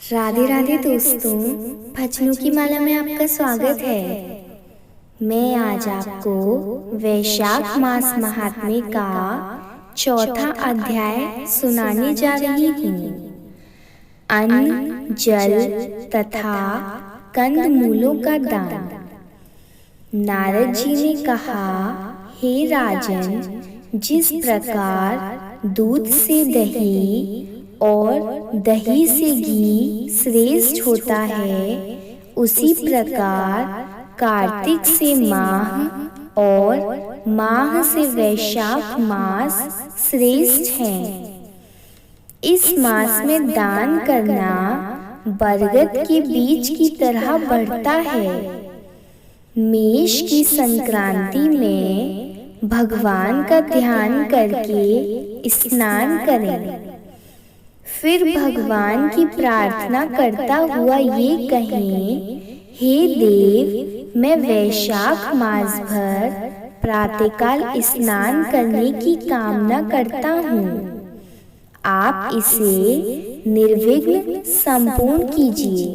राधे राधे दोस्तों, भजनों की माला में आपका स्वागत है। मैं आज आपको वैशाख मास महात्म्य का चौथा अध्याय सुनाने जा रही हूँ। अन्न, जल तथा कंद मूलों का दान। नारद जी ने कहा, हे राजन, जिस प्रकार दूध से दही और दही से घी श्रेष्ठ होता है, उसी प्रकार कार्तिक से माह और माह से वैशाख मास श्रेष्ठ है। इस मास में दान करना बरगद के बीज की तरह बढ़ता है। मेष की संक्रांति में भगवान का ध्यान करके स्नान करें। फिर भगवान की प्रार्थना करता हुआ ये कहें, हे देव, मैं वैशाख मास भर प्रातःकाल स्नान करने की कामना करता हूँ। आप इसे निर्विघ्न संपूर्ण कीजिए।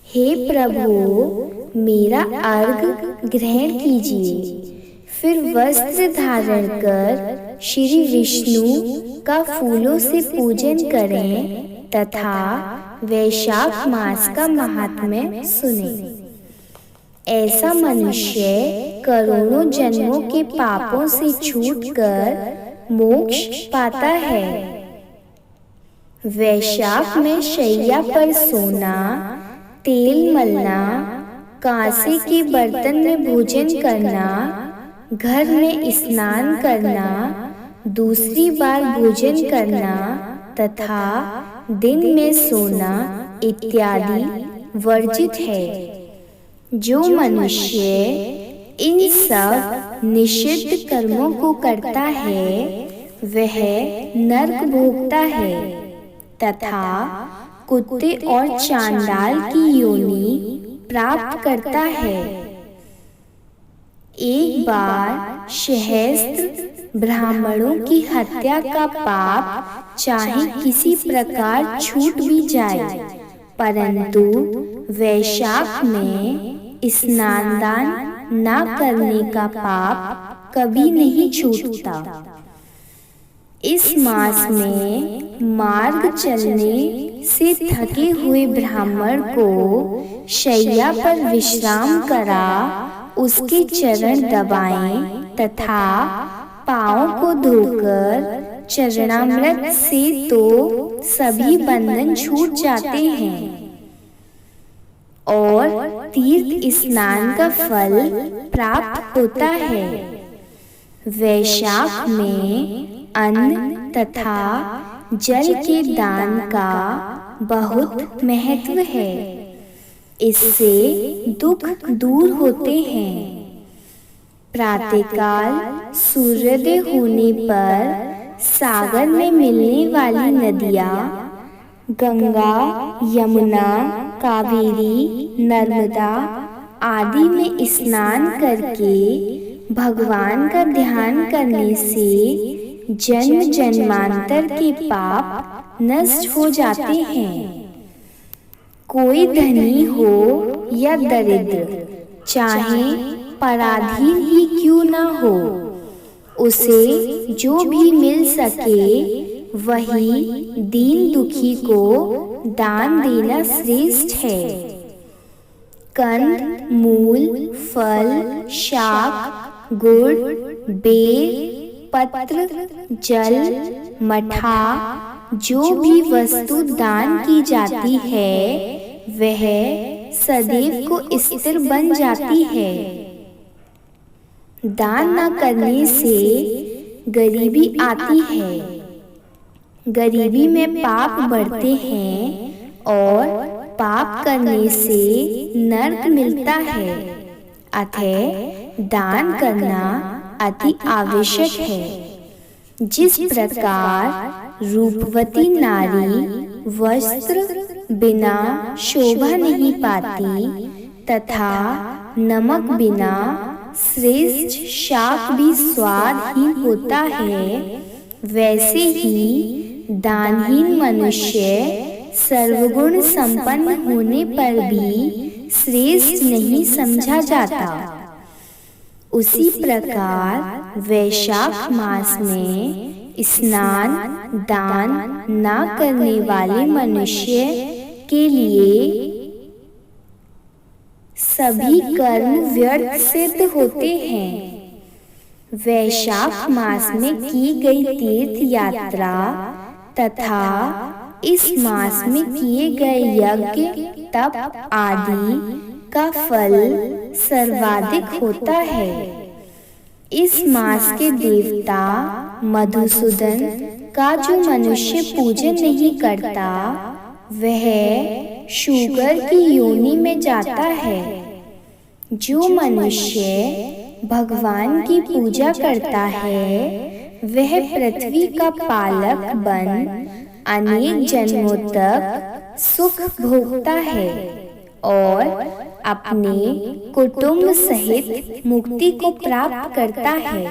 हे प्रभु, मेरा अर्घ्य ग्रहण कीजिए। फिर वस्त्र धारण कर श्री विष्णु का फूलों से पूजन करें तथा वैशाख मास का महात्म्य सुने। ऐसा मनुष्य करोड़ों जन्मों के पापों से छूटकर मोक्ष पाता है। वैशाख में शैया पर सोना, तेल मलना, कांसे के बर्तन में भोजन करना, घर में स्नान करना, दूसरी बार भोजन करना तथा दिन में सोना इत्यादि वर्जित है। जो मनुष्य इन सब निषिद्ध कर्मों को करता है, वह नरक भोगता है तथा कुत्ते और चांडाल की योनि प्राप्त करता है। एक बार सहस्त्र ब्राह्मणों की हत्या का पाप चाहे किसी प्रकार छूट भी जाए, परंतु वैशाख में स्नान दान न करने का पाप कभी नहीं छूटता। इस मास में मार्ग चलने से थके हुए ब्राह्मण को शैया पर विश्राम करा उसके चरण दबाएं तथा पाँव को धोकर चरणामृत से तो सभी बंधन छूट जाते हैं और तीर्थ स्नान का फल प्राप्त होता है। वैशाख में अन्न तथा जल के दान का बहुत महत्व है। इससे दुख दूर होते हैं। प्रातःकाल सूर्योदय होने पर सागर में मिलने वाली नदियाँ गंगा, यमुना, कावेरी, नर्मदा आदि में स्नान करके भगवान का ध्यान करने से जन्म जन्मांतर के पाप नष्ट हो जाते हैं। कोई धनी हो या दरिद्र, चाहे पराधीन ही क्यों न हो, उसे जो भी मिल सके वही दीन दुखी को दान देना श्रेष्ठ है। कंद, मूल, फल, शाक, गुड़, बेर, पत्र, जल, मठा जो भी वस्तु दान की जाती है, वह सदैव को स्थिर बन जाती है। दान न करने से गरीबी आती है। गरीबी में पाप बढ़ते हैं और पाप करने से नरक मिलता है। अतः दान करना अति आवश्यक है। जिस प्रकार रूपवती नारी वस्त्र बिना शोभा नहीं पाती तथा नमक बिना श्रेष्ठ शाक भी स्वादहीन होता है, वैसे ही दानहीन मनुष्य सर्वगुण संपन्न होने पर भी श्रेष्ठ नहीं समझा जाता। उसी प्रकार वैशाख मास में स्नान दान न करने वाले मनुष्य के लिए सभी कर्म व्यर्थ सिद्ध होते हैं। वैशाख मास में की गई तीर्थ यात्रा तथा इस मास में किए गए यज्ञ तप आदि का फल सर्वाधिक होता है। इस मास के देवता मधुसूदन का जो मनुष्य पूजन नहीं करता वह शूकर की योनि में जाता है। जो मनुष्य भगवान की पूजा करता है वह पृथ्वी का पालक बन अनेक जन्मों तक सुख भोगता है और अपने कुटुंब सहित मुक्ति को प्राप्त करता है।